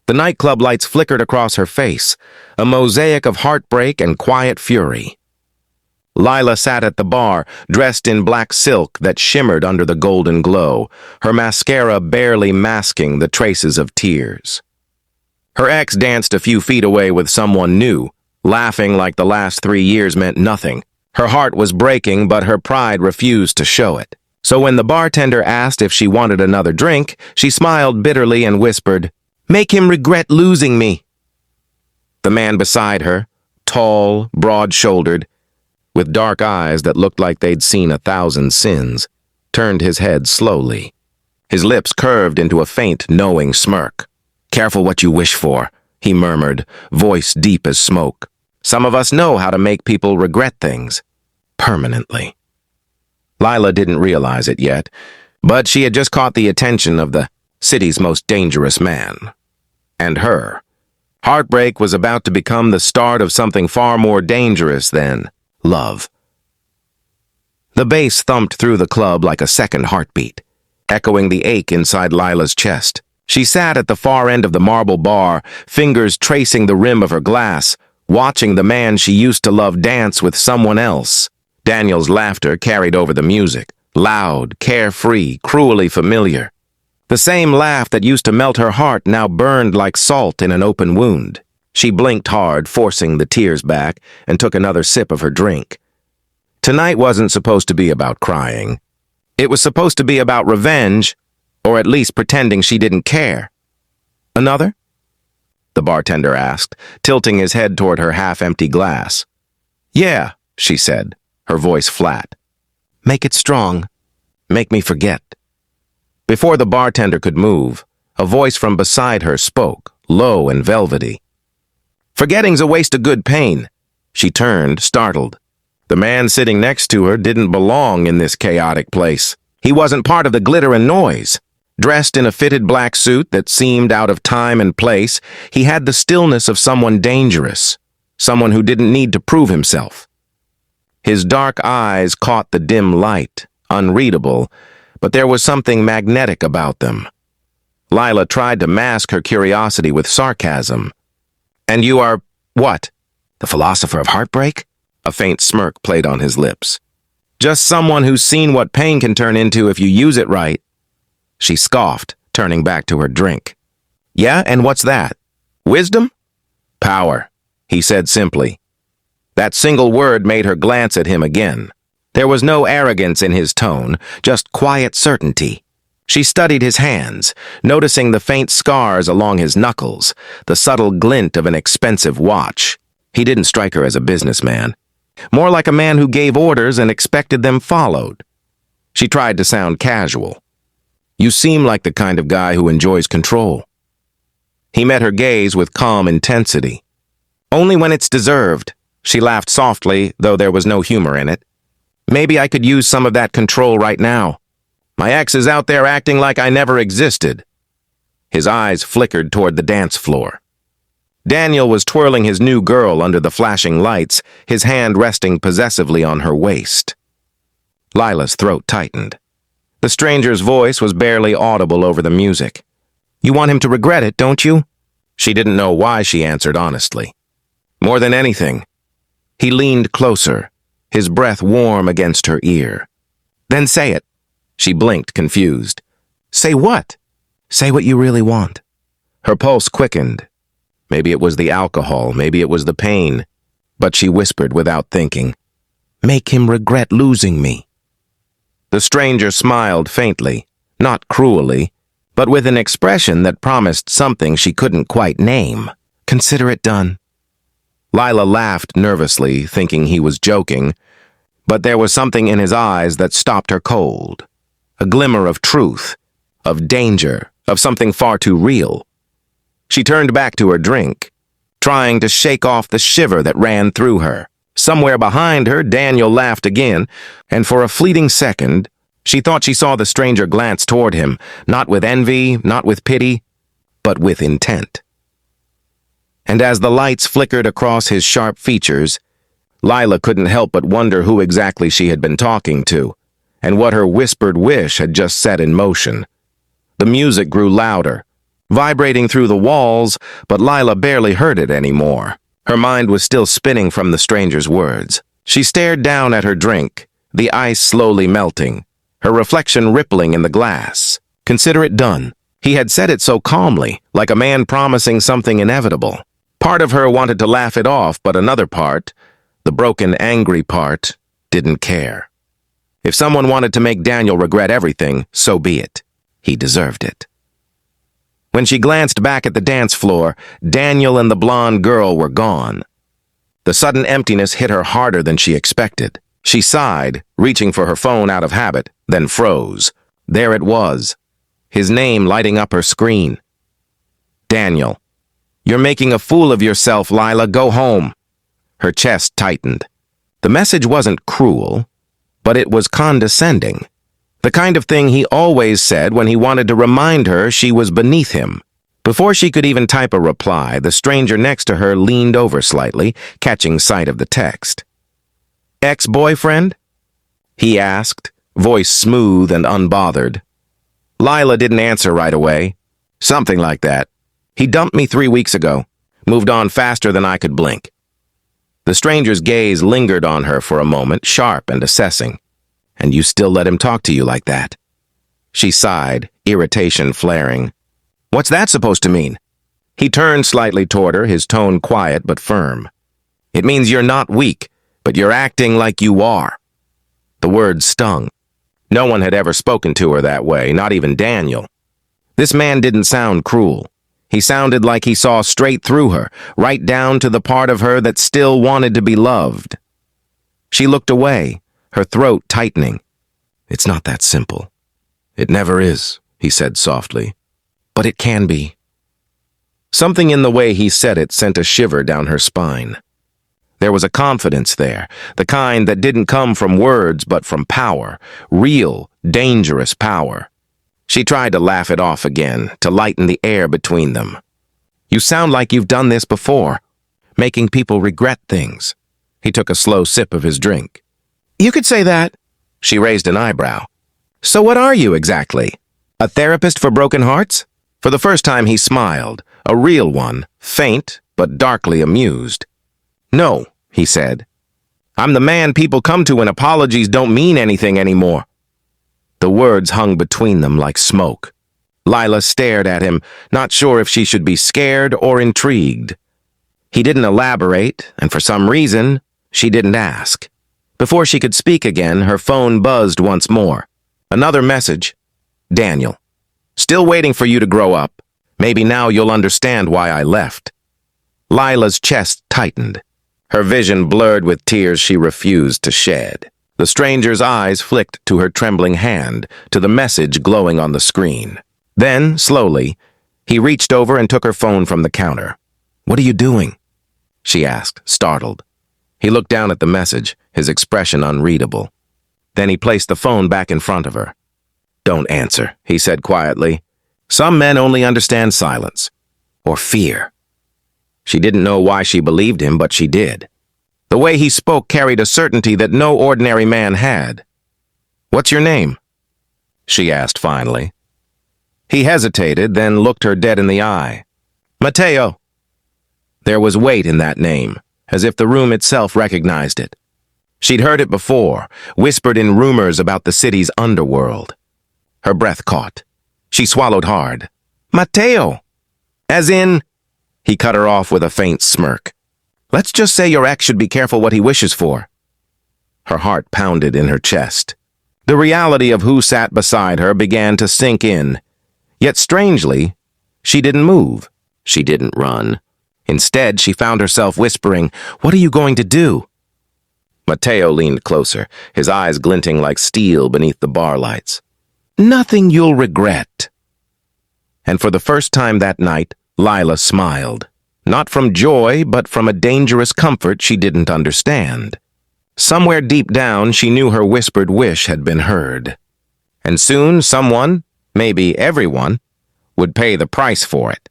The nightclub lights flickered across her face, a mosaic of heartbreak and quiet fury. Lila sat at the bar, dressed in black silk that shimmered under the golden glow, her mascara barely masking the traces of tears. Her ex danced a few feet away with someone new, laughing like the last 3 years meant nothing. Her heart was breaking, but her pride refused to show it. So when the bartender asked if she wanted another drink, she smiled bitterly and whispered, "Make him regret losing me." The man beside her, tall, broad-shouldered, with dark eyes that looked like they'd seen 1,000 sins, turned his head slowly. His lips curved into a faint, knowing smirk. "Careful what you wish for," he murmured, voice deep as smoke. "Some of us know how to make people regret things. Permanently." Lila didn't realize it yet, but she had just caught the attention of the city's most dangerous man. And her. Heartbreak was about to become the start of something far more dangerous than love. The bass thumped through the club like a second heartbeat, echoing the ache inside Lila's chest. She sat at the far end of the marble bar, fingers tracing the rim of her glass, watching the man she used to love dance with someone else. Daniel's laughter carried over the music, loud, carefree, cruelly familiar. The same laugh that used to melt her heart now burned like salt in an open wound. She blinked hard, forcing the tears back, and took another sip of her drink. Tonight wasn't supposed to be about crying. It was supposed to be about revenge, or at least pretending she didn't care. "Another?" the bartender asked, tilting his head toward her half-empty glass. "Yeah," she said, her voice flat. "Make it strong. Make me forget." Before the bartender could move, a voice from beside her spoke, low and velvety. "Forgetting's a waste of good pain." She turned, startled. The man sitting next to her didn't belong in this chaotic place. He wasn't part of the glitter and noise. Dressed in a fitted black suit that seemed out of time and place, he had the stillness of someone dangerous, someone who didn't need to prove himself. His dark eyes caught the dim light, unreadable, but there was something magnetic about them. Lila tried to mask her curiosity with sarcasm. "And you are, what? The philosopher of heartbreak?" A faint smirk played on his lips. "Just someone who's seen what pain can turn into if you use it right." She scoffed, turning back to her drink. "Yeah, and what's that? Wisdom?" "Power," he said simply. That single word made her glance at him again. There was no arrogance in his tone, just quiet certainty. She studied his hands, noticing the faint scars along his knuckles, the subtle glint of an expensive watch. He didn't strike her as a businessman. More like a man who gave orders and expected them followed. She tried to sound casual. "You seem like the kind of guy who enjoys control." He met her gaze with calm intensity. "Only when it's deserved." She laughed softly, though there was no humor in it. "Maybe I could use some of that control right now. My ex is out there acting like I never existed." His eyes flickered toward the dance floor. Daniel was twirling his new girl under the flashing lights, his hand resting possessively on her waist. Lila's throat tightened. The stranger's voice was barely audible over the music. "You want him to regret it, don't you?" She didn't know why she answered honestly. "More than anything." He leaned closer, his breath warm against her ear. "Then say it." She blinked, confused. "Say what?" "Say what you really want." Her pulse quickened. Maybe it was the alcohol, maybe it was the pain, but she whispered without thinking, "Make him regret losing me." The stranger smiled faintly, not cruelly, but with an expression that promised something she couldn't quite name. "Consider it done." Lila laughed nervously, thinking he was joking, but there was something in his eyes that stopped her cold. A glimmer of truth, of danger, of something far too real. She turned back to her drink, trying to shake off the shiver that ran through her. Somewhere behind her, Daniel laughed again, and for a fleeting second, she thought she saw the stranger glance toward him, not with envy, not with pity, but with intent. And as the lights flickered across his sharp features, Lila couldn't help but wonder who exactly she had been talking to, and what her whispered wish had just set in motion. The music grew louder, vibrating through the walls, but Lila barely heard it anymore. Her mind was still spinning from the stranger's words. She stared down at her drink, the ice slowly melting, her reflection rippling in the glass. Consider it done. He had said it so calmly, like a man promising something inevitable. Part of her wanted to laugh it off, but another part, the broken, angry part, didn't care. If someone wanted to make Daniel regret everything, so be it. He deserved it. When she glanced back at the dance floor, Daniel and the blonde girl were gone. The sudden emptiness hit her harder than she expected. She sighed, reaching for her phone out of habit, then froze. There it was, his name lighting up her screen. Daniel. You're making a fool of yourself, Lila. Go home. Her chest tightened. The message wasn't cruel, but it was condescending. The kind of thing he always said when he wanted to remind her she was beneath him. Before she could even type a reply, the stranger next to her leaned over slightly, catching sight of the text. Ex-boyfriend? He asked, voice smooth and unbothered. Lila didn't answer right away. Something like that. He dumped me 3 weeks ago. Moved on faster than I could blink. The stranger's gaze lingered on her for a moment, sharp and assessing. And you still let him talk to you like that? She sighed, irritation flaring. What's that supposed to mean? He turned slightly toward her, his tone quiet but firm. It means you're not weak, but you're acting like you are. The words stung. No one had ever spoken to her that way, not even Daniel. This man didn't sound cruel. He sounded like he saw straight through her, right down to the part of her that still wanted to be loved. She looked away, her throat tightening. It's not that simple. It never is, he said softly. But it can be. Something in the way he said it sent a shiver down her spine. There was a confidence there, the kind that didn't come from words but from power, real, dangerous power. She tried to laugh it off again, to lighten the air between them. You sound like you've done this before, making people regret things. He took a slow sip of his drink. You could say that. She raised an eyebrow. So what are you exactly? A therapist for broken hearts? For the first time he smiled, a real one, faint but darkly amused. No, he said. I'm the man people come to when apologies don't mean anything anymore. The words hung between them like smoke. Lila stared at him, not sure if she should be scared or intrigued. He didn't elaborate, and for some reason, she didn't ask. Before she could speak again, her phone buzzed once more. Another message. Daniel. Still waiting for you to grow up. Maybe now you'll understand why I left. Lila's chest tightened. Her vision blurred with tears she refused to shed. The stranger's eyes flicked to her trembling hand, to the message glowing on the screen. Then, slowly, he reached over and took her phone from the counter. What are you doing? She asked, startled. He looked down at the message, his expression unreadable. Then he placed the phone back in front of her. Don't answer, he said quietly. Some men only understand silence. Or fear. She didn't know why she believed him, but she did. The way he spoke carried a certainty that no ordinary man had. What's your name? She asked finally. He hesitated, then looked her dead in the eye. Mateo. There was weight in that name, as if the room itself recognized it. She'd heard it before, whispered in rumors about the city's underworld. Her breath caught. She swallowed hard. Mateo! As in... He cut her off with a faint smirk. Let's just say your ex should be careful what he wishes for. Her heart pounded in her chest. The reality of who sat beside her began to sink in. Yet strangely, she didn't move. She didn't run. Instead, she found herself whispering, What are you going to do? Mateo leaned closer, his eyes glinting like steel beneath the bar lights. Nothing you'll regret. And for the first time that night, Lila smiled. Not from joy, but from a dangerous comfort she didn't understand. Somewhere deep down, she knew her whispered wish had been heard. And soon someone, maybe everyone, would pay the price for it.